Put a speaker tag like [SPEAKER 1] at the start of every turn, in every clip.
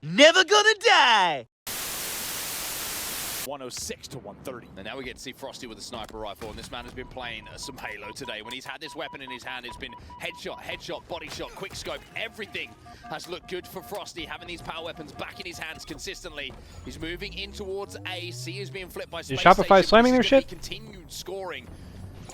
[SPEAKER 1] Never gonna die!
[SPEAKER 2] 106 to 130.
[SPEAKER 3] And now we get to see Frosty with a sniper rifle, and this man has been playing some Halo today. When he's had this weapon in his hand, it's been headshot, body shot, quick scope, everything has looked good for Frosty, having these power weapons back in his hands consistently. He's moving in towards A. C is being flipped by Space
[SPEAKER 4] Shopify
[SPEAKER 3] Station.
[SPEAKER 4] slamming their shit?
[SPEAKER 3] Continued scoring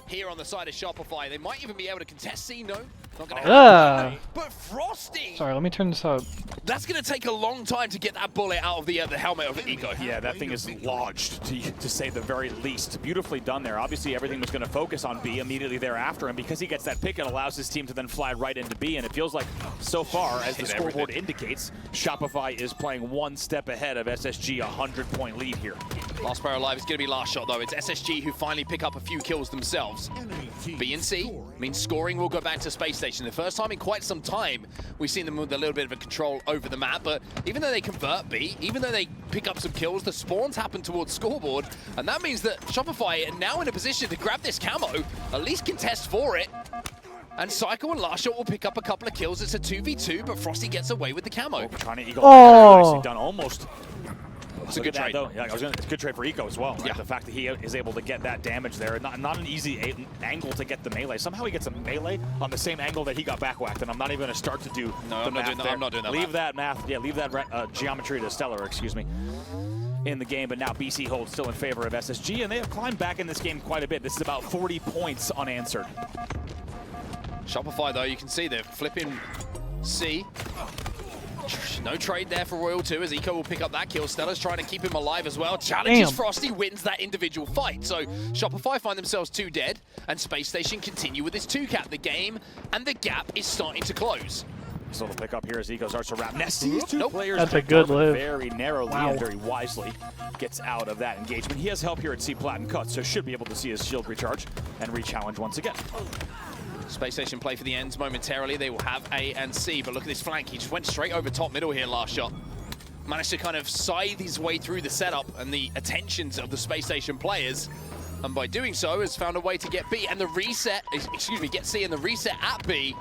[SPEAKER 3] here on the side of Shopify. They might even be able to contest C, no? Not gonna happen. But Frosty!
[SPEAKER 4] Sorry, let me turn this up.
[SPEAKER 3] That's going to take a long time to get that bullet out of the helmet of Eco.
[SPEAKER 2] Yeah, that thing is lodged, to say the very least. Beautifully done there. Obviously, everything was going to focus on B immediately thereafter, and because he gets that pick, it allows his team to then fly right into B, and it feels like, so far, as the scoreboard indicates, Shopify is playing one step ahead of SSG, a 100-point lead here.
[SPEAKER 3] Last player alive is going to be last shot, though. It's SSG who finally pick up a few kills themselves. B and C means scoring will go back to Space Station. The first time in quite some time, we've seen them with a little bit of a control over the map, but even though they convert B, even though they pick up some kills, the spawns happen towards scoreboard, and that means that Shopify are now in a position to grab this camo, at least contest for it, and Psycho and Last Shot will pick up a couple of kills. It's a 2v2, but Frosty gets away with the camo.
[SPEAKER 2] Trying to Eagle. Nicely done, almost.
[SPEAKER 3] It's a good trade.
[SPEAKER 2] Though. Yeah, it's a good trade for Eco as well.
[SPEAKER 3] Yeah.
[SPEAKER 2] The fact that he is able to get that damage there, not an easy angle to get the melee. Somehow he gets a melee on the same angle that he got back-whacked, and I'm not even going to start to do the math there.
[SPEAKER 3] I'm not doing that.
[SPEAKER 2] Leave that math. Yeah, leave that geometry to Stellar, excuse me, in the game. But now BC holds still in favor of SSG, and they have climbed back in this game quite a bit. This is about 40 points unanswered.
[SPEAKER 3] Shopify, though, you can see they're flipping C. No trade there for Royal 2 as Eco will pick up that kill. Stella's trying to keep him alive as well. Challenges Frosty, wins that individual fight. So Shopify find themselves 2 dead, and Space Station continue with this 2-cap. The game and the gap is starting to close.
[SPEAKER 2] This little pickup here as Eco starts to wrap. Nest these two players.
[SPEAKER 4] That's a good live.
[SPEAKER 2] Very narrowly and very wisely gets out of that engagement. He has help here at C Plat and Cut, so should be able to see his shield recharge and re-challenge once again.
[SPEAKER 3] Space Station play for the ends momentarily. They will have A and C, but look at this flank. He just went straight over top middle here, Last Shot. Managed to kind of scythe his way through the setup and the attentions of the Space Station players. And by doing so, has found a way to get B. And the reset, get C, and the reset at B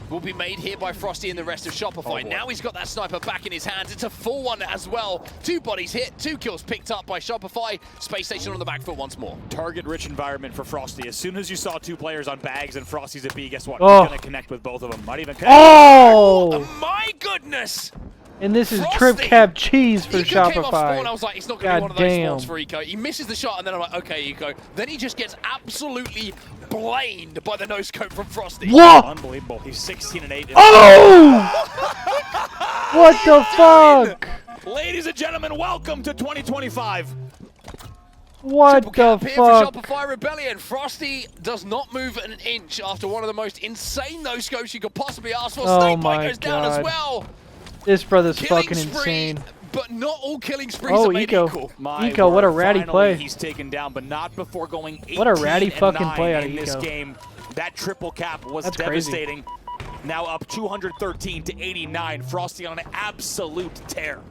[SPEAKER 3] will be made here by Frosty and the rest of Shopify. Now he's got that sniper back in his hands. It's a full one as well. 2 bodies hit, 2 kills picked up by Shopify. Space Station on the back foot once more.
[SPEAKER 2] Target-rich environment for Frosty. As soon as you saw 2 players on bags and Frosty's at B, guess what?
[SPEAKER 4] Oh.
[SPEAKER 2] He's going to connect with both of them. Might even connect.
[SPEAKER 4] Oh!
[SPEAKER 3] My goodness!
[SPEAKER 4] And this is
[SPEAKER 3] Frosty.
[SPEAKER 4] trip cap cheese for
[SPEAKER 3] Eco came off spawn,
[SPEAKER 4] Shopify.
[SPEAKER 3] I was like, it's not going to be one of those spawns for Eco. He misses the shot, and then I'm like, okay, Eco. Then he just gets absolutely blamed by the no-scope from Frosty.
[SPEAKER 4] Whoa!
[SPEAKER 2] Unbelievable. He's 16 and 8.
[SPEAKER 4] Oh! What the fuck?
[SPEAKER 2] Ladies and gentlemen, welcome to 2025.
[SPEAKER 4] What the
[SPEAKER 3] Here
[SPEAKER 4] fuck?
[SPEAKER 3] for Shopify Rebellion. Frosty does not move an inch after one of the most insane no-scopes you could possibly ask for.
[SPEAKER 4] Oh
[SPEAKER 3] Snakebite
[SPEAKER 4] my
[SPEAKER 3] goes down as
[SPEAKER 4] God.
[SPEAKER 3] well.
[SPEAKER 4] This brother's
[SPEAKER 3] Killing
[SPEAKER 4] fucking
[SPEAKER 3] spree,
[SPEAKER 4] insane.
[SPEAKER 3] but not all killing sprees are made
[SPEAKER 4] Eco.
[SPEAKER 3] equal.
[SPEAKER 4] Eco, what a ratty
[SPEAKER 2] Finally,
[SPEAKER 4] play.
[SPEAKER 2] He's taken down, but not before going 18
[SPEAKER 4] What a ratty fucking
[SPEAKER 2] 9
[SPEAKER 4] play out of
[SPEAKER 2] in this
[SPEAKER 4] Eco.
[SPEAKER 2] game. That triple cap was
[SPEAKER 4] That's crazy.
[SPEAKER 2] devastating. Now up 213 to 89. Frosty on an absolute tear.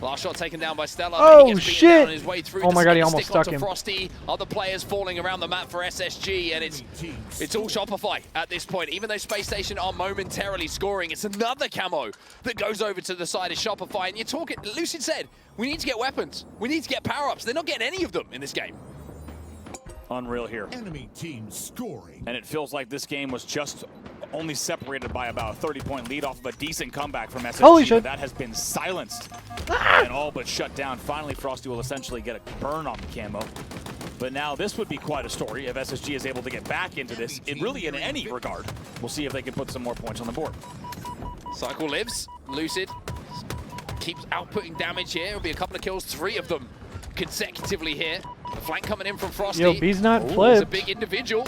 [SPEAKER 3] Last shot taken down by Stella.
[SPEAKER 4] Oh,
[SPEAKER 3] he gets beaten
[SPEAKER 4] shit.
[SPEAKER 3] down on his way through.
[SPEAKER 4] Oh my God, he
[SPEAKER 3] The
[SPEAKER 4] almost
[SPEAKER 3] stick onto
[SPEAKER 4] stuck him.
[SPEAKER 3] Frosty. Other players falling around the map for SSG, and it's all Shopify at this point. Even though Space Station are momentarily scoring, it's another camo that goes over to the side of Shopify. And you're talking, Lucid said, we need to get weapons. We need to get power-ups. They're not getting any of them in this game.
[SPEAKER 2] Unreal here.
[SPEAKER 5] Enemy team scoring.
[SPEAKER 2] And it feels like this game was just only separated by about a 30-point lead off of a decent comeback from SSG.
[SPEAKER 4] Holy shit.
[SPEAKER 2] That has been silenced and all but shut down. Finally, Frosty will essentially get a burn on the camo. But now this would be quite a story if SSG is able to get back into this, in any regard. We'll see if they can put some more points on the board.
[SPEAKER 3] Cycle lives. Lucid keeps outputting damage here. It'll be a couple of kills, 3 of them consecutively here. The flank coming in from Frosty.
[SPEAKER 4] Yo, B's not
[SPEAKER 3] It's a
[SPEAKER 4] flipped.
[SPEAKER 3] big individual.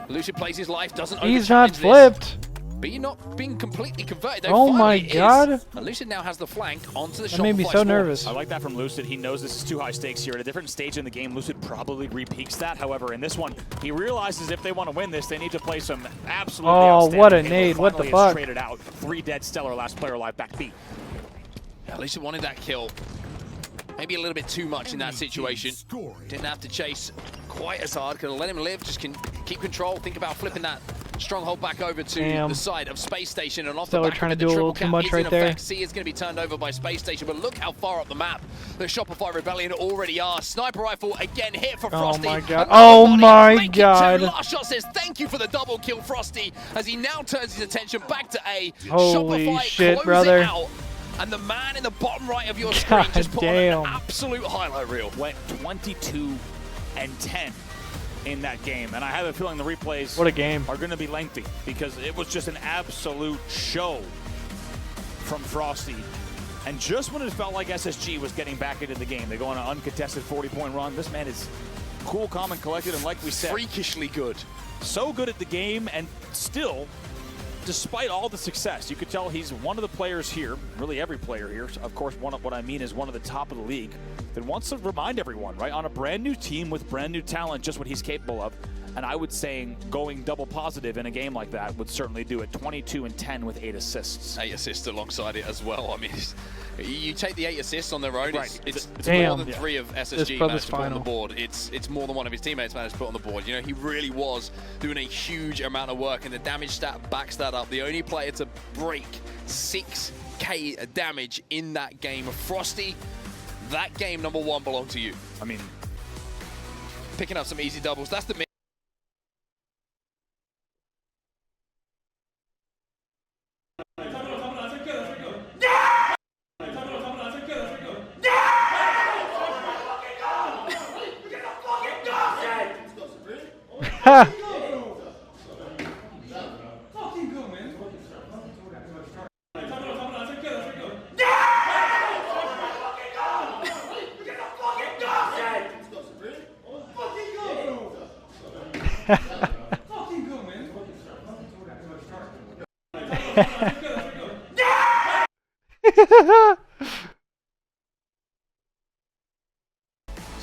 [SPEAKER 3] Lucid plays his life, doesn't
[SPEAKER 4] He's not
[SPEAKER 3] overchallenge this.
[SPEAKER 4] flipped.
[SPEAKER 3] B not being completely converted. Though
[SPEAKER 4] Oh my
[SPEAKER 3] finally it
[SPEAKER 4] God.
[SPEAKER 3] is. And Lucid now has the flank onto the
[SPEAKER 4] That made me
[SPEAKER 3] Shopify
[SPEAKER 4] so
[SPEAKER 3] spawn.
[SPEAKER 4] nervous.
[SPEAKER 2] I like that from Lucid. He knows this is too high stakes here. At a different stage in the game, Lucid probably re-peaks that. However, in this one, he realizes if they want to win this, they need to play some absolutely outstanding
[SPEAKER 4] what a
[SPEAKER 2] game.
[SPEAKER 4] nade. What the
[SPEAKER 2] Finally,
[SPEAKER 4] fuck?
[SPEAKER 2] it's traded out. 3 dead Stellar, last player alive, back B.
[SPEAKER 3] Yeah, Lucid wanted that kill. Maybe a little bit too much in that situation. Didn't have to chase quite as hard. Could have let him live. Just can keep control. Think about flipping that Stronghold back over to the side of Space Station, and off
[SPEAKER 4] So
[SPEAKER 3] the
[SPEAKER 4] we're
[SPEAKER 3] back
[SPEAKER 4] trying
[SPEAKER 3] of
[SPEAKER 4] to
[SPEAKER 3] it,
[SPEAKER 4] do
[SPEAKER 3] the
[SPEAKER 4] a little
[SPEAKER 3] triple
[SPEAKER 4] too
[SPEAKER 3] cap
[SPEAKER 4] much
[SPEAKER 3] is
[SPEAKER 4] right
[SPEAKER 3] in
[SPEAKER 4] there.
[SPEAKER 3] effect. C is going to be turned over by Space Station, but look how far up the map the Shopify Rebellion already are. Sniper rifle again hit for Frosty.
[SPEAKER 4] my God.
[SPEAKER 3] Another
[SPEAKER 4] Oh
[SPEAKER 3] body.
[SPEAKER 4] my
[SPEAKER 3] Make it
[SPEAKER 4] God.
[SPEAKER 3] two. Last shot says thank you for the double kill, Frosty, as he now turns his attention back to A.
[SPEAKER 4] Holy
[SPEAKER 3] Shopify
[SPEAKER 4] shit,
[SPEAKER 3] close
[SPEAKER 4] brother.
[SPEAKER 3] it out. And the man in the bottom right of your screen just put on
[SPEAKER 4] damn.
[SPEAKER 3] an absolute highlight reel.
[SPEAKER 2] Went 22-10 in that game, and I have a feeling the replays
[SPEAKER 4] What a game.
[SPEAKER 2] are going to be lengthy because it was just an absolute show from Frosty. And just when it felt like SSG was getting back into the game, they go on an uncontested 40-point run. This man is cool, calm, and collected, and like we said,
[SPEAKER 3] Freakishly good.
[SPEAKER 2] so good at the game, and still, despite all the success, you could tell he's one of the players here, really every player here, of course, what I mean is one of the top of the league, that wants to remind everyone, right, on a brand new team with brand new talent, just what he's capable of. And I would say going double positive in a game like that would certainly do it. 22-10 with 8 assists.
[SPEAKER 3] 8 assists alongside it as well. I mean, you take the 8 assists on their own,
[SPEAKER 2] Right.
[SPEAKER 3] it's
[SPEAKER 4] Damn.
[SPEAKER 3] more than 3 of SSG
[SPEAKER 4] brother's
[SPEAKER 3] managed to put on the
[SPEAKER 4] final.
[SPEAKER 3] board. It's more than one of his teammates managed to put on the board. You know, he really was doing a huge amount of work, and the damage stat backs that up. The only player to break 6K damage in that game. Frosty, that game number 1 belonged to you.
[SPEAKER 2] I mean,
[SPEAKER 3] Picking up some easy doubles. That's the
[SPEAKER 4] Ha!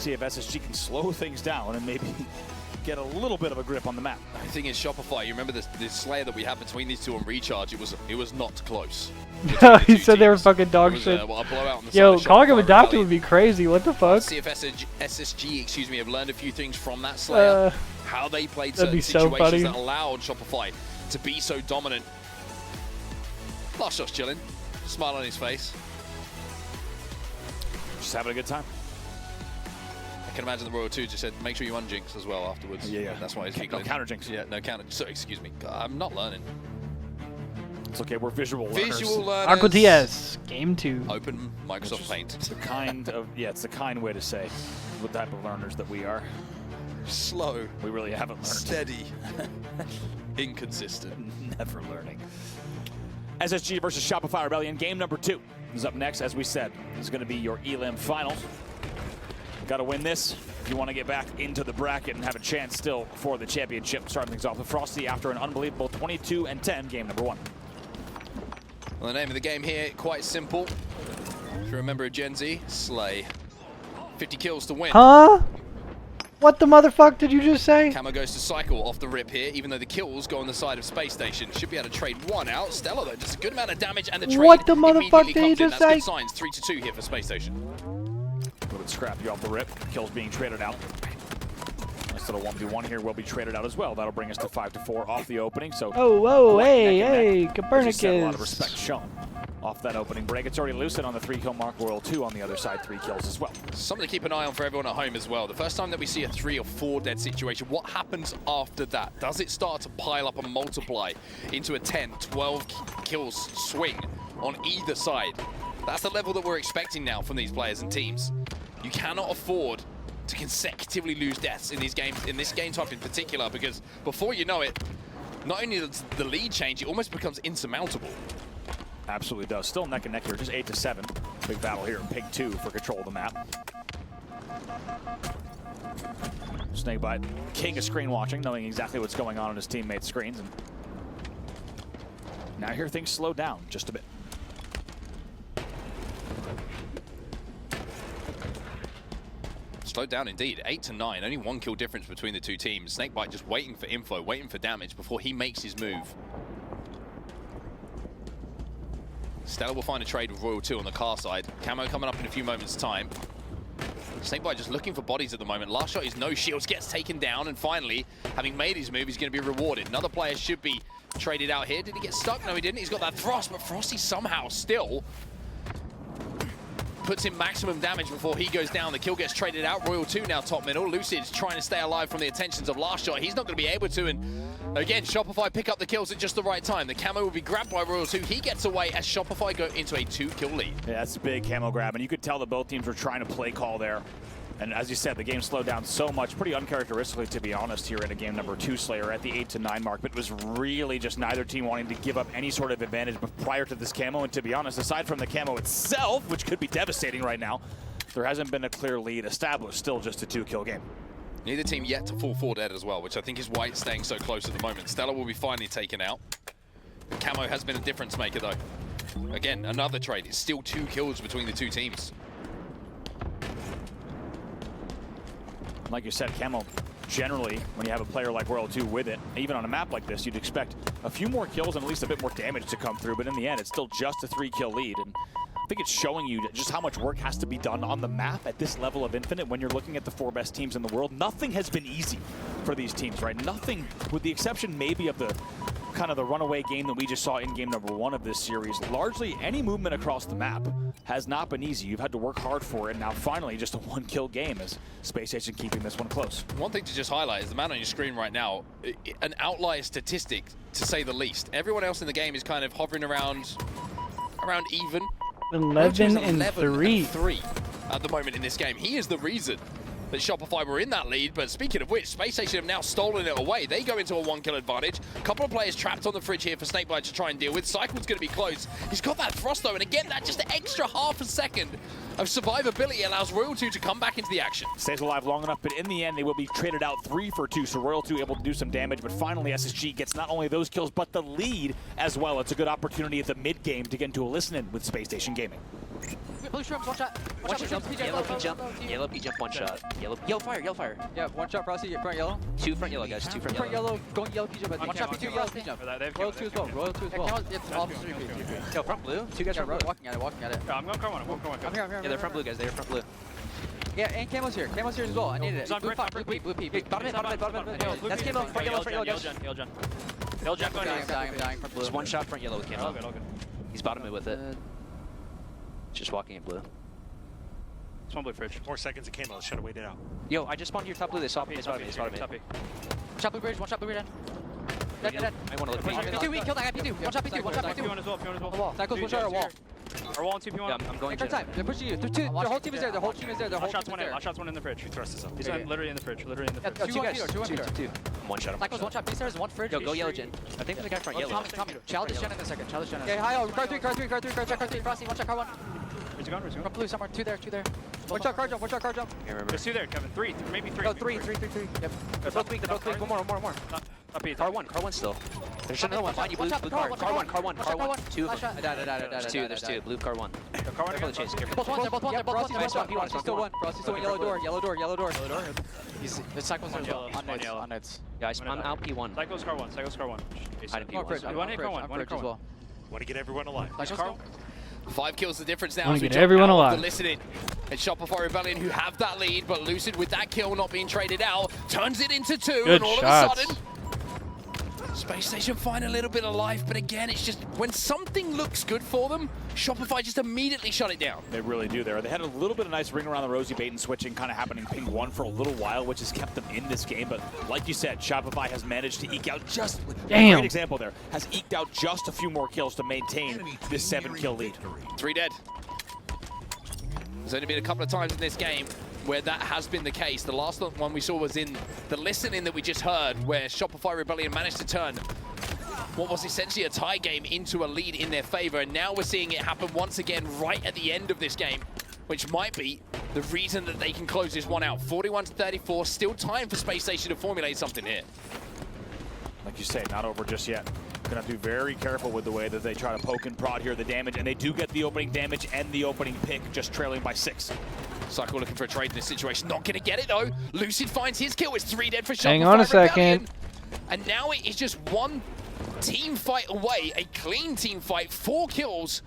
[SPEAKER 2] see if SSG can slow things down and maybe get a little bit of a grip on the map.
[SPEAKER 3] The thing is, Shopify, you remember the Slayer that we had between these two on Recharge, it was not close.
[SPEAKER 4] He said they were fucking dog shit.
[SPEAKER 3] A blowout on the
[SPEAKER 4] Yo,
[SPEAKER 3] side of
[SPEAKER 4] calling him
[SPEAKER 3] Shopify
[SPEAKER 4] adopted
[SPEAKER 3] Rebellion.
[SPEAKER 4] would be crazy. What the fuck?
[SPEAKER 3] See if SSG, have learned a few things from that Slayer. How they played
[SPEAKER 4] that'd
[SPEAKER 3] certain
[SPEAKER 4] be so
[SPEAKER 3] situations
[SPEAKER 4] funny.
[SPEAKER 3] that allowed Shopify to be so dominant. Last shot's chilling. Smile on his face.
[SPEAKER 2] Just having a good time.
[SPEAKER 3] I can imagine the Royal 2 just said, make sure you unjinx as well afterwards.
[SPEAKER 2] Yeah.
[SPEAKER 3] That's why he's
[SPEAKER 2] No counter jinx.
[SPEAKER 3] Yeah, no counter. Sorry, excuse me. I'm not learning.
[SPEAKER 2] It's okay, we're visual learners.
[SPEAKER 3] Visual learners.
[SPEAKER 4] Aqua TS, game 2.
[SPEAKER 3] Open Microsoft Paint.
[SPEAKER 2] It's the kind of, it's the kind way to say what type of learners that we are.
[SPEAKER 3] Slow.
[SPEAKER 2] We really haven't learned.
[SPEAKER 3] Steady. Inconsistent.
[SPEAKER 2] Never learning. SSG versus Shopify Rebellion, game number 2 is up next. As we said, this is going to be your Elim finals. Got to win this if you want to get back into the bracket and have a chance still for the championship. Starting things off with Frosty after an unbelievable 22-10, game number 1.
[SPEAKER 3] Well, the name of the game here, quite simple. If you remember a Gen Z, Slay. 50 kills to win.
[SPEAKER 4] Huh? What the motherfuck did you just say?
[SPEAKER 3] Camo goes to cycle off the rip here, even though the kills go on the side of Space Station. Should be able to trade 1 out. Stella, though, does a good amount of damage, and the trade
[SPEAKER 4] What the motherfuck
[SPEAKER 3] immediately
[SPEAKER 4] did he
[SPEAKER 3] comes in.
[SPEAKER 4] just
[SPEAKER 3] That's
[SPEAKER 4] say?
[SPEAKER 3] good signs. 3-2 here for Space Station.
[SPEAKER 2] A little bit scrappy off the rip. Kills being traded out. Nice little 1v1 here will be traded out as well. That'll bring us to 5-4 off the opening. So
[SPEAKER 4] Oh, whoa,
[SPEAKER 2] quite
[SPEAKER 4] hey,
[SPEAKER 2] neck and
[SPEAKER 4] hey,
[SPEAKER 2] neck.
[SPEAKER 4] Copernicus.
[SPEAKER 2] As you said, a lot of respect shown off that opening break. It's already loosened on the 3-kill mark. Royal 2 on the other side, 3 kills as well.
[SPEAKER 3] Something to keep an eye on for everyone at home as well. The first time that we see a 3 or 4 dead situation, what happens after that? Does it start to pile up and multiply into a 10, 12 kills swing on either side? That's the level that we're expecting now from these players and teams. You cannot afford to consecutively lose deaths in these games, in this game type in particular, because before you know it, not only does the lead change, it almost becomes insurmountable.
[SPEAKER 2] Absolutely does. Still neck and neck here, just 8-7. Big battle here in Pig 2 for control of the map. Snakebite, king of screen watching, knowing exactly what's going on his teammates' screens. And now here things slow down just a bit.
[SPEAKER 3] Slowed down indeed, 8-9, only 1 kill difference between the two teams. Snakebite just waiting for info, waiting for damage before he makes his move. Stella will find a trade with Royal 2 on the car side. Camo coming up in a few moments' time. Snakebite just looking for bodies at the moment. Last shot is no shields, gets taken down, and finally, having made his move, he's going to be rewarded. Another player should be traded out here. Did he get stuck? No, he didn't. He's got that thrust, but Frosty somehow still puts in maximum damage before he goes down. The kill gets traded out. Royal 2 now top middle. Lucid's trying to stay alive from the attentions of last shot. He's not going to be able to, and again, Shopify pick up the kills at just the right time. The camo will be grabbed by Royal 2. He gets away as Shopify go into a 2-kill lead.
[SPEAKER 2] Yeah, that's a big camo grab, and you could tell that both teams were trying to play call there. And as you said, the game slowed down so much, pretty uncharacteristically, to be honest, here in a game number 2 Slayer at the 8-9 mark. But it was really just neither team wanting to give up any sort of advantage prior to this camo. And to be honest, aside from the camo itself, which could be devastating right now, there hasn't been a clear lead established. Still just a 2-kill game.
[SPEAKER 3] Neither team yet to fall 4 dead as well, which I think is why it's staying so close at the moment. Stella will be finally taken out. The camo has been a difference maker, though. Again, another trade. It's still 2 kills between the two teams.
[SPEAKER 2] Like you said, camo, generally, when you have a player like Royal 2 with it, even on a map like this, you'd expect a few more kills and at least a bit more damage to come through. But in the end, it's still just a 3-kill lead. And I think it's showing you just how much work has to be done on the map at this level of Infinite when you're looking at the 4 best teams in the world. Nothing has been easy for these teams, right? Nothing, with the exception maybe of the kind of the runaway game that we just saw in game number 1 of this series. Largely, any movement across the map has not been easy. You've had to work hard for it, and now finally just a 1-kill game as Space Station keeping this one close.
[SPEAKER 3] One thing to just highlight is the man on your screen right now, an outlier statistic, to say the least. Everyone else in the game is kind of hovering around even.
[SPEAKER 4] 11 and 3
[SPEAKER 3] at the moment in this game. He is the reason that Shopify were in that lead, but speaking of which, Space Station have now stolen it away. They go into a 1-kill advantage. A couple of players trapped on the fridge here for Snakebite to try and deal with. Cycle's going to be close. He's got that thrust though, and again, that just extra half a second of survivability allows Royal 2 to come back into the action.
[SPEAKER 2] Stays alive long enough, but in the end, they will be traded out 3 for 2, so Royal 2 able to do some damage, but finally SSG gets not only those kills, but the lead as well. It's a good opportunity at the mid-game to get into a listen-in with Space Station Gaming.
[SPEAKER 6] Blue shrimp, one shot. Watch jump. Yellow P jump. Yellow P jump, one shot. Yellow fire.
[SPEAKER 7] Yeah, one shot, Frosty, front yellow.
[SPEAKER 6] 2 front yellow, guys. 2 front
[SPEAKER 7] Front
[SPEAKER 6] yellow.
[SPEAKER 7] yellow, going yellow P jump. One shot, P2, yellow P jump. Royal 2 as well. Royal 2 as well.
[SPEAKER 6] It's all 3 P. Yo, front blue. 2 guys
[SPEAKER 7] Yeah,
[SPEAKER 6] front blue.
[SPEAKER 7] walking at it.
[SPEAKER 8] Yeah, I'm going car one.
[SPEAKER 7] I'm here.
[SPEAKER 6] Yeah, they're front blue, guys. They're front blue.
[SPEAKER 7] Yeah, and Camo's here. Camo's here as well. I needed it. Blue P. Bottom mid. That's Camo, front yellow, guys.
[SPEAKER 8] Yellow gen going
[SPEAKER 7] I'm dying, front blue.
[SPEAKER 6] Just 1 shot front yellow with camo.
[SPEAKER 8] All good.
[SPEAKER 6] He's bottom mid with it. Just walking in blue.
[SPEAKER 8] It's one blue fridge.
[SPEAKER 9] 4 seconds of camo. Should have waited out.
[SPEAKER 6] Yo, I just spawned your top blue. They saw me. They spotted me.
[SPEAKER 7] Shot blue bridge, one shot blue bridge. Dead.
[SPEAKER 6] I want to look at
[SPEAKER 7] P2, we killed that guy, P2. One shot P2.
[SPEAKER 8] P1 as well.
[SPEAKER 7] Cycles, one shot or wall.
[SPEAKER 8] Or wall and 2P1.
[SPEAKER 6] Yeah, I'm going
[SPEAKER 7] Take our time. They're pushing you. Their whole team is there.
[SPEAKER 8] Last shot's one in the fridge.
[SPEAKER 9] Thrust is up.
[SPEAKER 8] He's literally in the fridge.
[SPEAKER 7] Two guys.
[SPEAKER 6] Two. One shot.
[SPEAKER 7] Cycles, one shot. B-stairs, one fridge.
[SPEAKER 6] Yo, go yellow gen. I think there's a guy front yellow.
[SPEAKER 7] Tommy. Childish Shannon in a second. Okay, hi, car 3. Frosty, one shot, car 1.
[SPEAKER 8] Where's he going?
[SPEAKER 7] Front blue somewhere. 2 there. One shot, car jump.
[SPEAKER 8] There's 2 there, Kevin. 3, maybe 3.
[SPEAKER 7] No, 3. Yep. They're both weak. One more.
[SPEAKER 6] Car one still. There's another one. Find you, blue car. Car one. 2 of them. There's 2. Blue car 1.
[SPEAKER 8] Car one.
[SPEAKER 6] Careful the chase.
[SPEAKER 7] Both one. Frosty's still one. Yellow door. The cycles are on nets.
[SPEAKER 6] Guys, I'm out P1.
[SPEAKER 8] Cycles car 1.
[SPEAKER 6] Hiding P1.
[SPEAKER 8] One hit car 1.
[SPEAKER 7] as well.
[SPEAKER 9] Want to get everyone alive.
[SPEAKER 7] Cycles
[SPEAKER 3] 5 kills the difference now.
[SPEAKER 4] Wanna
[SPEAKER 3] as we
[SPEAKER 4] get
[SPEAKER 3] jump
[SPEAKER 4] everyone
[SPEAKER 3] out of
[SPEAKER 4] alive.
[SPEAKER 3] the listening. And Shopify Rebellion, who have that lead, but Lucid with that kill not being traded out, turns it into 2.
[SPEAKER 4] Good
[SPEAKER 3] and all
[SPEAKER 4] shots.
[SPEAKER 3] of a sudden, Space Station find a little bit of life, but again, it's just when something looks good for them, Shopify just immediately shut it down.
[SPEAKER 2] They really do there. They had a little bit of nice ring around the rosy bait and switching kind of happening ping 1 for a little while, which has kept them in this game. But like you said, Shopify has managed to eke out just, a great example there, has eked out just a few more kills to maintain this 7-kill lead.
[SPEAKER 3] 3 dead. There's only been a couple of times in this game where that has been the case. The last one we saw was in the listening that we just heard, where Shopify Rebellion managed to turn what was essentially a tie game into a lead in their favor, and now we're seeing it happen once again right at the end of this game, which might be the reason that they can close this one out. 41-34, still time for Space Station to formulate something here.
[SPEAKER 2] Like you say, not over just yet. Gonna have to be very careful with the way that they try to poke and prod here, the damage, and they do get the opening damage and the opening pick, just trailing by 6.
[SPEAKER 3] Cycle looking for a trade in this situation, not gonna get it though. Lucid finds his kill, it's 3 dead for Shopify
[SPEAKER 4] Hang on a second.
[SPEAKER 3] And now it is just one team fight away, a clean team fight, 4 kills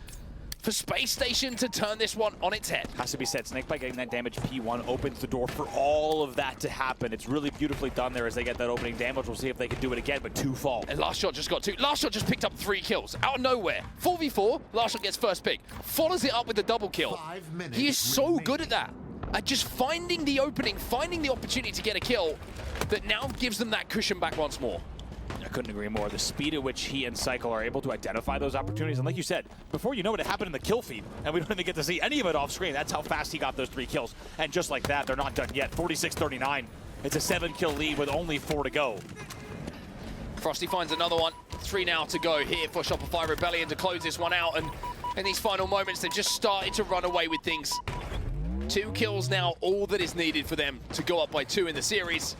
[SPEAKER 3] for Space Station to turn this one on its head.
[SPEAKER 2] Has to be said, Snakebite getting that damage P1 opens the door for all of that to happen. It's really beautifully done there as they get that opening damage. We'll see if they can do it again, but 2 fall.
[SPEAKER 3] And Last Shot just got 2. Last Shot just picked up 3 kills out of nowhere. 4v4, Last Shot gets first pick. Follows it up with the double kill.
[SPEAKER 5] 5 minutes
[SPEAKER 3] He is so good at that. At just finding the opening, finding the opportunity to get a kill that now gives them that cushion back once more.
[SPEAKER 2] I couldn't agree more. The speed at which he and Cycle are able to identify those opportunities. And like you said, before you know it happened in the kill feed. And we don't even get to see any of it off screen. That's how fast he got those 3 kills. And just like that, they're not done yet. 46-39. It's a 7-kill lead with only 4 to go.
[SPEAKER 3] Frosty finds another one. 3 now to go here for Shopify Rebellion to close this one out. And in these final moments, they've just started to run away with things. 2 kills now, all that is needed for them to go up by 2 in the series.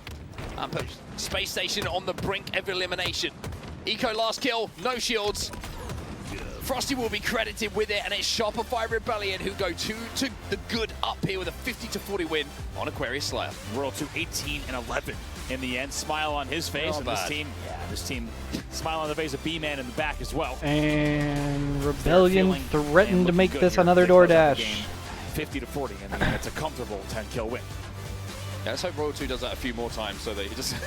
[SPEAKER 3] And put Space Station on the brink of elimination. Eco last kill, no shields. Frosty will be credited with it, and it's Shopify Rebellion who go to the good up here with a 50-40 win on Aquarius Slayer.
[SPEAKER 2] World 2 18-11 in the end. Smile on his face.
[SPEAKER 3] Not
[SPEAKER 2] And
[SPEAKER 3] bad.
[SPEAKER 2] this team, smile on the face of B-Man in the back as well.
[SPEAKER 4] And Rebellion
[SPEAKER 2] Feeling
[SPEAKER 4] threatened
[SPEAKER 2] and
[SPEAKER 4] to
[SPEAKER 2] looking
[SPEAKER 4] make
[SPEAKER 2] good
[SPEAKER 4] this
[SPEAKER 2] here.
[SPEAKER 4] another
[SPEAKER 2] They close out the
[SPEAKER 4] DoorDash.
[SPEAKER 2] game 50-40, and then it's a comfortable 10-kill win.
[SPEAKER 3] Yeah, let's hope Royal 2 does that a few more times so that he doesn't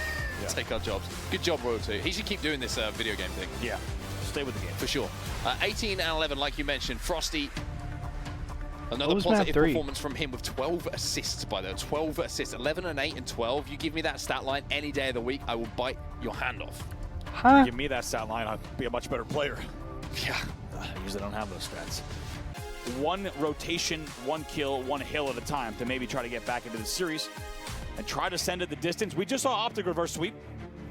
[SPEAKER 3] take our jobs. Good job, Royal 2. He should keep doing this video game thing.
[SPEAKER 2] Yeah, stay with the game.
[SPEAKER 3] For sure. 18 and 11, like you mentioned. Frosty, another
[SPEAKER 4] was map
[SPEAKER 3] positive
[SPEAKER 4] 3?
[SPEAKER 3] performance from him with 12 assists, by the way. 12 assists, 11 and 8 and 12. You give me that stat line any day of the week, I will bite your hand off.
[SPEAKER 4] Huh?
[SPEAKER 2] Give me that stat line, I'd be a much better player.
[SPEAKER 3] Yeah.
[SPEAKER 2] I usually don't have those stats. 1 rotation, 1 kill, 1 hill at a time to maybe try to get back into the series and try to send it the distance. We just saw Optic reverse sweep,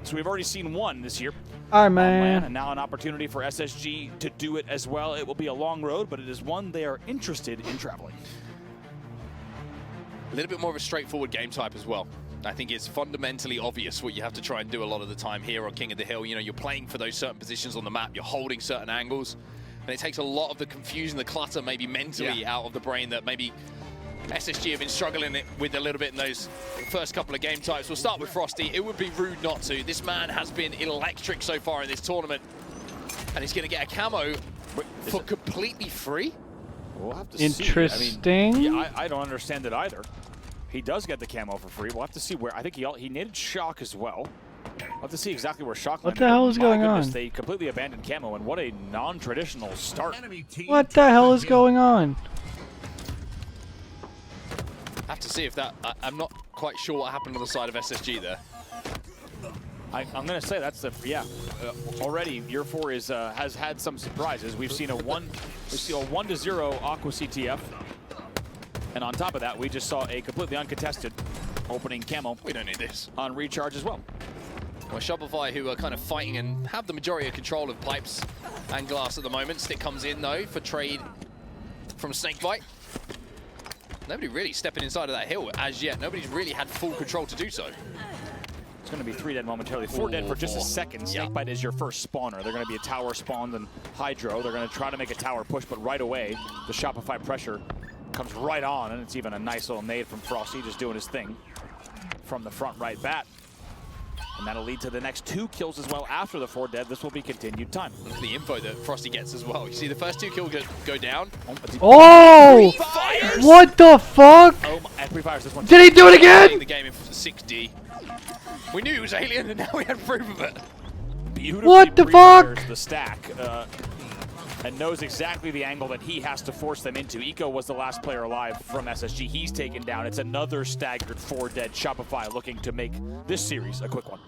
[SPEAKER 2] so we've already seen 1 this year.
[SPEAKER 4] All right,
[SPEAKER 2] on land,
[SPEAKER 4] man.
[SPEAKER 2] and now an opportunity for SSG to do it as well. It will be a long road, but it is one they are interested in traveling.
[SPEAKER 3] A little bit more of a straightforward game type as well. I think it's fundamentally obvious what you have to try and do a lot of the time here on King of the Hill. You know, you're playing for those certain positions on the map, you're holding certain angles, and it takes a lot of the confusion, the clutter maybe mentally out of the brain that maybe SSG have been struggling with a little bit in those first couple of game types. We'll start with Frosty. It would be rude not to. This man has been electric so far in this tournament, and he's going to get a camo for completely free.
[SPEAKER 2] We'll have to
[SPEAKER 4] Interesting.
[SPEAKER 2] see. I mean, I don't understand it either. He does get the camo for free. We'll have to see where. I think he needed Shock as well. We'll have to see exactly where Shock landed.
[SPEAKER 4] the hell is
[SPEAKER 2] My
[SPEAKER 4] going
[SPEAKER 2] goodness,
[SPEAKER 4] on?
[SPEAKER 2] They completely abandoned camo, and what a non-traditional start.
[SPEAKER 5] Enemy team
[SPEAKER 4] What the hell is going on?
[SPEAKER 3] I have to see if that... I'm not quite sure what happened on the side of SSG there.
[SPEAKER 2] I'm going to say that's the already Year 4 is has had some surprises. We've seen a 1-0 Aqua CTF, and on top of that, we just saw a completely uncontested opening camo.
[SPEAKER 3] We don't need this.
[SPEAKER 2] On recharge as well.
[SPEAKER 3] Well, Shopify, who are kind of fighting and have the majority of control of pipes and glass at the moment. Stick comes in though for trade from Snakebite. Nobody really stepping inside of that hill as yet. Nobody's really had full control to do so.
[SPEAKER 2] It's going to be 3 dead momentarily. 4 dead for just a
[SPEAKER 3] 4.
[SPEAKER 2] second.
[SPEAKER 3] Yeah.
[SPEAKER 2] Snakebite is your first spawner. They're going to be a tower spawned and Hydro. They're going to try to make a tower push, but right away, the Shopify pressure comes right on, and it's even a nice little nade from Frosty, just doing his thing from the front right bat. And that'll lead to the next 2 kills as well after the 4 dead. This will be continued time.
[SPEAKER 3] Look at the info that Frosty gets as well. You see the first 2 kills go down.
[SPEAKER 4] Oh!
[SPEAKER 3] Fires!
[SPEAKER 4] What the fuck?
[SPEAKER 2] Oh, my, pre-fires this one.
[SPEAKER 4] Did he do it
[SPEAKER 3] Playing
[SPEAKER 4] again?
[SPEAKER 3] the game in 6D. We knew it was alien, and now we had proof of it.
[SPEAKER 2] Beautifully
[SPEAKER 4] What the
[SPEAKER 2] pre-fires
[SPEAKER 4] fuck?
[SPEAKER 2] the stack. And knows exactly the angle that he has to force them into. Eco was the last player alive from SSG. He's taken down. It's another staggered 4 dead. Shopify looking to make this series a quick one.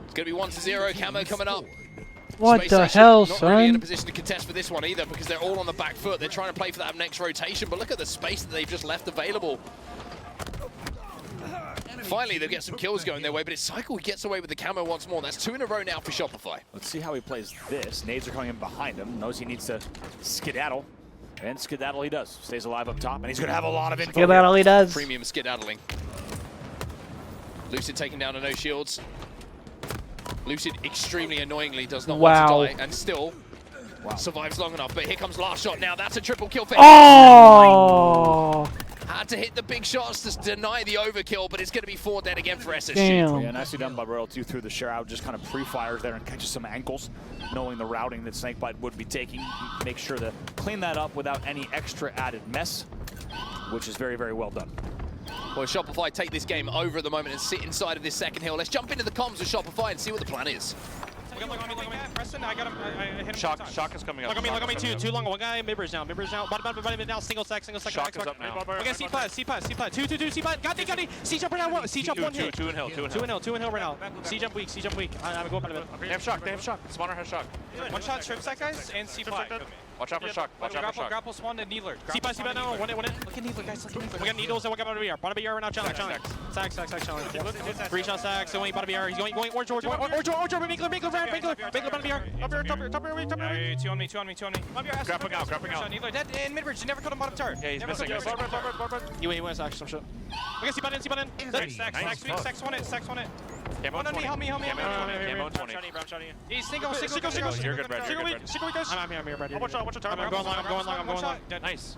[SPEAKER 3] It's going to be 1-0. Camo coming up.
[SPEAKER 4] What
[SPEAKER 3] Space
[SPEAKER 4] the
[SPEAKER 3] Station
[SPEAKER 4] hell,
[SPEAKER 3] not really in a
[SPEAKER 4] son?
[SPEAKER 3] position to contest for this one either because they're all on the back foot. They're trying to play for that next rotation, but look at the space that they've just left available. Finally, they'll get some kills going their way, but it's Cycle who gets away with the camo once more. That's 2 in a row now for Shopify.
[SPEAKER 2] Let's see how he plays this. Nades are coming in behind him. Knows he needs to skedaddle. And skedaddle he does. Stays alive up top, and he's going to have a lot of info.
[SPEAKER 4] Yeah, that all he does.
[SPEAKER 3] Premium skedaddling. Lucid taking down a no shields. Lucid extremely annoyingly does not want to die and still survives long enough. But here comes last shot now. That's a triple kill for him.
[SPEAKER 4] Oh!
[SPEAKER 3] Had to hit the big shots to deny the overkill, but it's going to be 4 dead again for SSG.
[SPEAKER 4] Damn.
[SPEAKER 2] Yeah, nicely done by Royal 2 through the share out, just kind of pre-fires there and catches some ankles, knowing the routing that Snakebite would be taking. Make sure to clean that up without any extra added mess, which is very, very well done.
[SPEAKER 3] Well, Shopify take this game over at the moment and sit inside of this second hill. Let's jump into the comms with Shopify and see what the plan is.
[SPEAKER 8] Look on me. Preston, I got him. I hit him.
[SPEAKER 9] Shock is coming up.
[SPEAKER 8] Look on me. Too long. One guy, mid-bridge now. Bottom mid now. Single stack.
[SPEAKER 9] Shock is up now.
[SPEAKER 8] Okay, C plat. Two, C plat. Got me. C jump right now. C jump one hit.
[SPEAKER 9] Two in hill
[SPEAKER 8] right now. C jump weak. I'm going bottom mid.
[SPEAKER 9] They have shock. Spawner has shock.
[SPEAKER 8] One shot strip stack, guys, and C plat.
[SPEAKER 9] Watch out for shock.
[SPEAKER 8] Grapple spawn to Needler. C plat now. One hit. Look at Needler, guys. We got needles and we got bottom BR. Bottom BR right now. Challenge. Sack. Challenge. 3 shot sack. So bottom BR. He's going orange. Winkler. Bottom BR. Top BR. Two on me.
[SPEAKER 9] Grappling out.
[SPEAKER 8] Needler dead in mid-bridge. You never killed him bottom turret.
[SPEAKER 9] Yeah, he's missing.
[SPEAKER 8] He went sack. Some shit. Okay, C button. Stacks on it.
[SPEAKER 9] Camo
[SPEAKER 8] One on me,
[SPEAKER 9] 20.
[SPEAKER 8] help me.
[SPEAKER 9] Camo 20.
[SPEAKER 8] He's single.
[SPEAKER 9] You're good, Brad.
[SPEAKER 8] Single weak, guys. I'm here, Brad.
[SPEAKER 9] Watch out.
[SPEAKER 8] I'm going long.
[SPEAKER 9] Nice.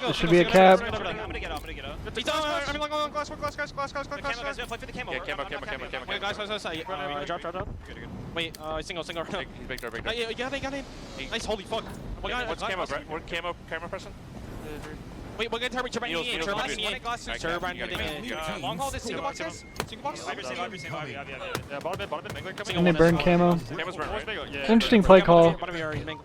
[SPEAKER 4] There should be a cap.
[SPEAKER 8] I'm gonna get up. He's down. I'm long. Glass.
[SPEAKER 9] Yeah, camo.
[SPEAKER 8] Drop. Wait, single.
[SPEAKER 9] He's big door.
[SPEAKER 8] Yeah, got it. Nice, holy fuck.
[SPEAKER 9] What's camo, Brad? What camo, Preston?
[SPEAKER 8] Wait, we're gonna turbine
[SPEAKER 9] Needles,
[SPEAKER 8] in. Turbine
[SPEAKER 9] good.
[SPEAKER 8] in. Long haul, this single box, guys. Single box.
[SPEAKER 9] Yeah, bottom mid.
[SPEAKER 4] And they burn camo.
[SPEAKER 9] Camo's burn, right?
[SPEAKER 4] Interesting play call.
[SPEAKER 8] Bottom BR, he's making.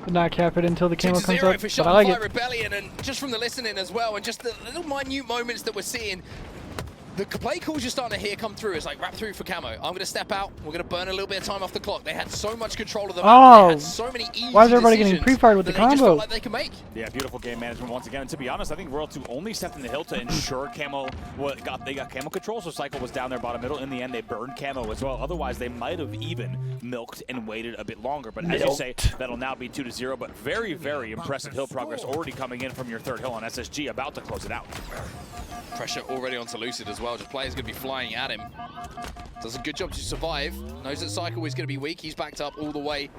[SPEAKER 4] Could not cap it until the camo comes
[SPEAKER 3] 2-0
[SPEAKER 4] up.
[SPEAKER 3] for
[SPEAKER 4] But I like
[SPEAKER 3] Shopify
[SPEAKER 4] it.
[SPEAKER 3] Rebellion, and just from the listening as well, and just the little minute moments that we're seeing, the play calls you're starting to hear come through. It's like wrap through for camo. I'm going to step out. We're going to burn a little bit of time off the clock. They had so much control of the map.
[SPEAKER 4] Oh.
[SPEAKER 3] They had so many easy
[SPEAKER 4] Why is everybody getting
[SPEAKER 3] decisions
[SPEAKER 4] pre-fired with
[SPEAKER 3] that
[SPEAKER 4] the
[SPEAKER 3] they just
[SPEAKER 4] combo?
[SPEAKER 3] felt like they could make.
[SPEAKER 2] Yeah, beautiful game management once again. And to be honest, I think Royal 2 only stepped in the hill to ensure camo they got camo control, so Cycle was down there bottom middle. In the end, they burned camo as well. Otherwise, they might have even milked and waited a bit longer. But as you say, that'll now be 2-0. But very, very impressive hill progress already coming in from your third hill on SSG, about to close it out.
[SPEAKER 3] Pressure already onto Lucid as well. Just players going to be flying at him. Does a good job to survive. Knows that Cycle is going to be weak. He's backed up all the way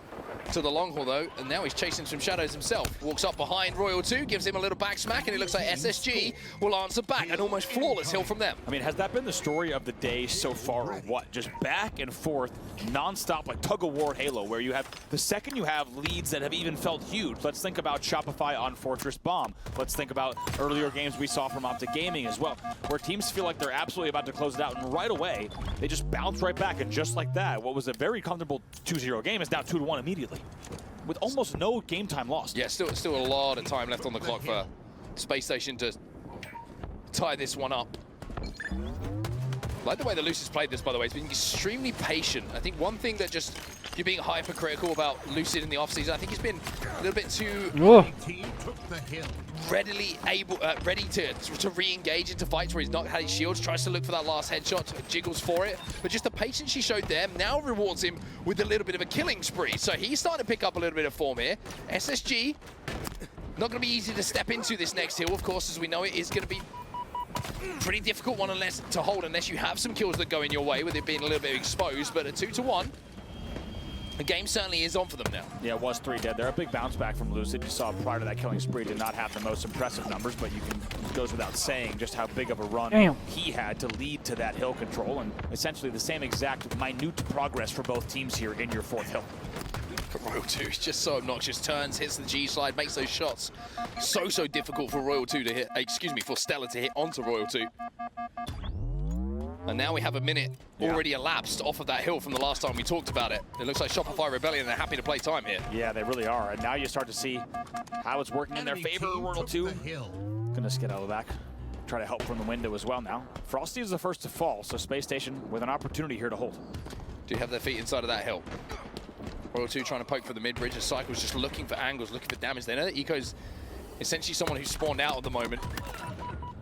[SPEAKER 3] to the long haul though, and now he's chasing some shadows himself. Walks up behind Royal 2, gives him a little back smack, and it looks like SSG will answer back. An almost flawless hill from them.
[SPEAKER 2] I mean, has that been the story of the day so far or what? Just back and forth, non-stop, like tug-of-war Halo, where you have, the second you have leads that have even felt huge. Let's think about Shopify on Fortress Bomb. Let's think about earlier games we saw from Optic Gaming as well, where teams feel like they're absolutely about to close it out, and right away, they just bounce right back, and just like that, what was a very comfortable 2-0 game is now 2-1 immediately, with almost no game time lost.
[SPEAKER 3] Yeah, still a lot of time left on the clock for Space Station to tie this one up. I like the way the Lucid's played this, by the way. He's been extremely patient. I think one thing that just you're being hypercritical about Lucid in the offseason, I think he's been a little bit too ready to re-engage into fights where he's not had his shields, tries to look for that last headshot, jiggles for it. But just the patience he showed there now rewards him with a little bit of a killing spree. So he's starting to pick up a little bit of form here. SSG, not going to be easy to step into this next hill, of course, as we know it is going to be pretty difficult one to hold unless you have some kills that go in your way with it being a little bit exposed. But a 2-1, the game certainly is on for them now.
[SPEAKER 2] Yeah, it was 3 dead. They're a big bounce back from Lucid. You saw prior to that killing spree did not have the most impressive numbers, but it goes without saying just how big of a run he had to lead to that hill control, and essentially the same exact minute progress for both teams here in your 4th hill.
[SPEAKER 3] Royal 2 is just so obnoxious. Turns, hits the G slide, makes those shots so difficult for Royal 2 to hit. For Stellar to hit onto Royal 2. And now we have a minute already elapsed off of that hill from the last time we talked about it. It looks like Shopify Rebellion are happy to play time here.
[SPEAKER 2] Yeah, they really are. And now you start to see how it's working in their favor. Royal 2 gonna skid out of the back. Try to help from the window as well now. Frosty is the first to fall, so Space Station with an opportunity here to hold.
[SPEAKER 3] Do have their feet inside of that hill. Royal 2 trying to poke for the mid-bridge. The Cycle's just looking for angles, looking for damage. They know that Eco's essentially someone who's spawned out at the moment.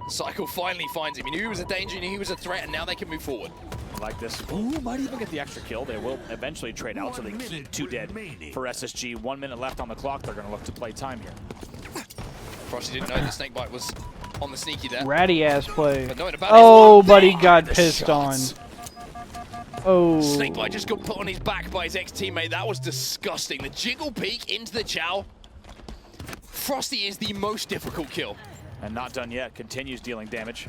[SPEAKER 3] Cycle finally finds him. He knew he was a danger, he knew he was a threat, and now they can move forward.
[SPEAKER 2] Like this. Ooh, might even get the extra kill. They will eventually trade out, so they keep 2 dead for SSG. 1 minute left on the clock. They're going to look to play time here.
[SPEAKER 3] Frosty didn't know the Snakebite was on the sneaky there.
[SPEAKER 4] Ratty ass play.
[SPEAKER 3] But knowing about
[SPEAKER 4] Oh, but he got pissed on. Oh.
[SPEAKER 3] Snakebite just got put on his back by his ex-teammate. That was disgusting. The jiggle peek into the chow. Frosty is the most difficult kill.
[SPEAKER 2] And not done yet. Continues dealing damage.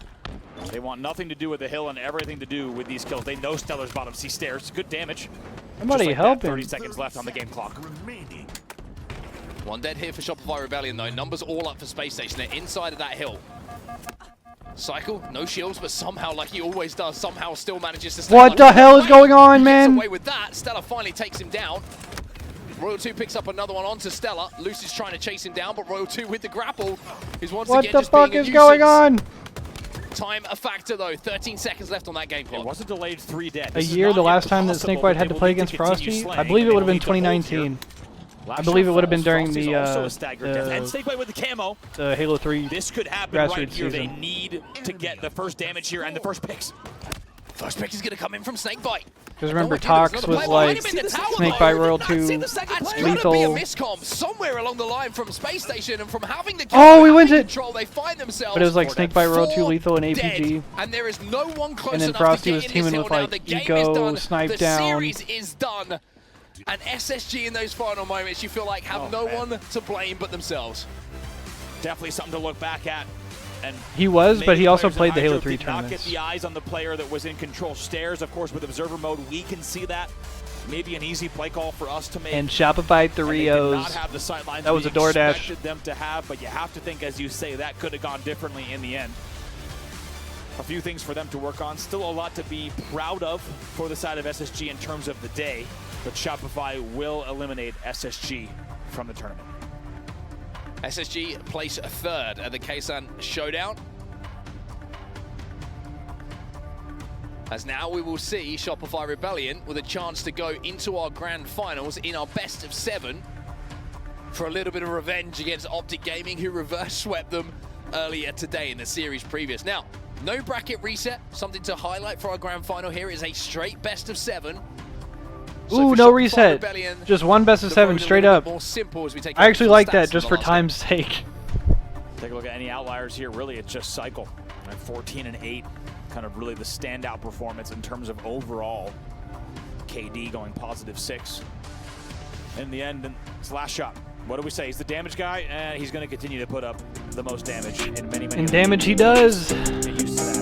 [SPEAKER 2] They want nothing to do with the hill and everything to do with these kills. They know Stellar's bottom C stairs. Good damage.
[SPEAKER 4] Somebody
[SPEAKER 2] Just like
[SPEAKER 4] help
[SPEAKER 2] that,
[SPEAKER 4] him.
[SPEAKER 2] 30 seconds left on the game clock.
[SPEAKER 5] remaining.
[SPEAKER 3] One dead here for Shopify Rebellion, though. Numbers all up for Space Station. They're inside of that hill. Cycle, no shields, but somehow, like he always does, somehow still manages to stay
[SPEAKER 4] What
[SPEAKER 3] alive.
[SPEAKER 4] the hell is going on,
[SPEAKER 3] He
[SPEAKER 4] man?
[SPEAKER 3] gets away with that. Stella finally takes him down. Royal 2 picks up another one onto Stella. Luce is trying to chase him down, but Royal 2 with the grapple is once
[SPEAKER 4] What
[SPEAKER 3] again
[SPEAKER 4] the
[SPEAKER 3] just
[SPEAKER 4] fuck
[SPEAKER 3] being a
[SPEAKER 4] is going
[SPEAKER 3] nuisance.
[SPEAKER 4] on?
[SPEAKER 3] Time a factor, though. 13 seconds left on that game
[SPEAKER 2] It
[SPEAKER 3] clock.
[SPEAKER 2] wasn't delayed 3 dead.
[SPEAKER 4] A
[SPEAKER 2] This is
[SPEAKER 4] year,
[SPEAKER 2] not
[SPEAKER 4] the last time that
[SPEAKER 2] impossible,
[SPEAKER 4] Snakebite
[SPEAKER 2] but
[SPEAKER 4] had
[SPEAKER 2] they
[SPEAKER 4] to
[SPEAKER 2] will
[SPEAKER 4] play
[SPEAKER 2] need to
[SPEAKER 4] against
[SPEAKER 2] continue
[SPEAKER 4] Frosty.
[SPEAKER 2] slaying,
[SPEAKER 4] I believe
[SPEAKER 2] and
[SPEAKER 4] it
[SPEAKER 2] they
[SPEAKER 4] would have
[SPEAKER 2] will
[SPEAKER 4] been
[SPEAKER 2] need to hold here.
[SPEAKER 4] 2019.
[SPEAKER 2] Last
[SPEAKER 4] believe
[SPEAKER 2] shot
[SPEAKER 4] it would have been
[SPEAKER 2] falls.
[SPEAKER 4] during
[SPEAKER 2] Frosty's
[SPEAKER 4] the,
[SPEAKER 2] also a staggered death. And
[SPEAKER 4] the-
[SPEAKER 2] Snakebite with the camo.
[SPEAKER 4] The Halo 3.
[SPEAKER 2] This could happen right
[SPEAKER 4] grassroots
[SPEAKER 2] here. They
[SPEAKER 4] season.
[SPEAKER 2] need to get the first damage here and the first picks.
[SPEAKER 3] First pick is going to come in from Snakebite.
[SPEAKER 4] Because remember,
[SPEAKER 3] No idea, there's
[SPEAKER 4] Tox
[SPEAKER 3] another
[SPEAKER 4] was
[SPEAKER 3] player behind
[SPEAKER 4] like
[SPEAKER 3] him in the tower,
[SPEAKER 4] Snakebite
[SPEAKER 3] though.
[SPEAKER 4] Royal
[SPEAKER 2] Did not
[SPEAKER 4] 2
[SPEAKER 2] see the second
[SPEAKER 3] That's
[SPEAKER 2] player.
[SPEAKER 3] got to be a
[SPEAKER 4] lethal.
[SPEAKER 3] miscom somewhere along the line from Space Station, and from having the
[SPEAKER 4] Oh, we went to-
[SPEAKER 3] control, they find themselves.
[SPEAKER 4] But it was like Snakebite Royal 2
[SPEAKER 3] 4
[SPEAKER 4] lethal and
[SPEAKER 3] dead,
[SPEAKER 4] APG.
[SPEAKER 3] and there is no one close
[SPEAKER 4] And then
[SPEAKER 3] enough
[SPEAKER 4] Frosty
[SPEAKER 3] to
[SPEAKER 4] was
[SPEAKER 3] get in this
[SPEAKER 4] teaming
[SPEAKER 3] hill
[SPEAKER 4] with,
[SPEAKER 3] now.
[SPEAKER 4] like,
[SPEAKER 3] The game
[SPEAKER 4] Eco,
[SPEAKER 3] is done.
[SPEAKER 4] Snipe
[SPEAKER 3] the
[SPEAKER 4] Down.
[SPEAKER 3] series is done. And SSG in those final moments, you feel like have no one to blame but themselves.
[SPEAKER 2] Definitely something to look back at. And
[SPEAKER 4] He was, but
[SPEAKER 2] maybe
[SPEAKER 4] he also
[SPEAKER 2] players in
[SPEAKER 4] played the Halo
[SPEAKER 2] Hydro
[SPEAKER 4] 3
[SPEAKER 2] did not get
[SPEAKER 4] tournaments.
[SPEAKER 2] the eyes on the player that was in control. Stairs, of course, with observer mode, we can see that. Maybe an easy play call for us to make.
[SPEAKER 4] And Shopify
[SPEAKER 2] And they did not
[SPEAKER 4] 3Os.
[SPEAKER 2] have the sightlines
[SPEAKER 4] That was
[SPEAKER 2] we
[SPEAKER 4] a DoorDash.
[SPEAKER 2] expected them to have, but you have to think, as you say, that could have gone differently in the end. A few things for them to work on. Still a lot to be proud of for the side of SSG in terms of the day, but Shopify will eliminate SSG from the tournament.
[SPEAKER 3] SSG place third at the Kaysan Showdown. As now we will see Shopify Rebellion with a chance to go into our grand finals in our best of 7 for a little bit of revenge against Optic Gaming, who reverse swept them earlier today in the series previous. Now, no bracket reset. Something to highlight for our grand final here is a straight best of 7. So
[SPEAKER 4] Ooh,
[SPEAKER 3] for
[SPEAKER 4] no
[SPEAKER 3] Shopify
[SPEAKER 4] reset.
[SPEAKER 3] Rebellion,
[SPEAKER 4] Just one best of
[SPEAKER 3] the
[SPEAKER 4] 7
[SPEAKER 3] road a
[SPEAKER 4] straight
[SPEAKER 3] little
[SPEAKER 4] up.
[SPEAKER 3] bit more simple as we take a
[SPEAKER 4] I
[SPEAKER 3] look
[SPEAKER 4] actually
[SPEAKER 3] at the
[SPEAKER 4] like
[SPEAKER 3] stats
[SPEAKER 4] that
[SPEAKER 3] in
[SPEAKER 4] just
[SPEAKER 3] the
[SPEAKER 4] for
[SPEAKER 3] last
[SPEAKER 4] time's sake.
[SPEAKER 2] Take a look at any outliers here. Really, it's just Cycle at 14 and 8. Kind of really the standout performance in terms of overall. KD going +6. In the end, it's last shot. What do we say? He's the damage guy, and he's going to continue to put up the most damage in many
[SPEAKER 4] And damage he does.
[SPEAKER 2] Get used to that.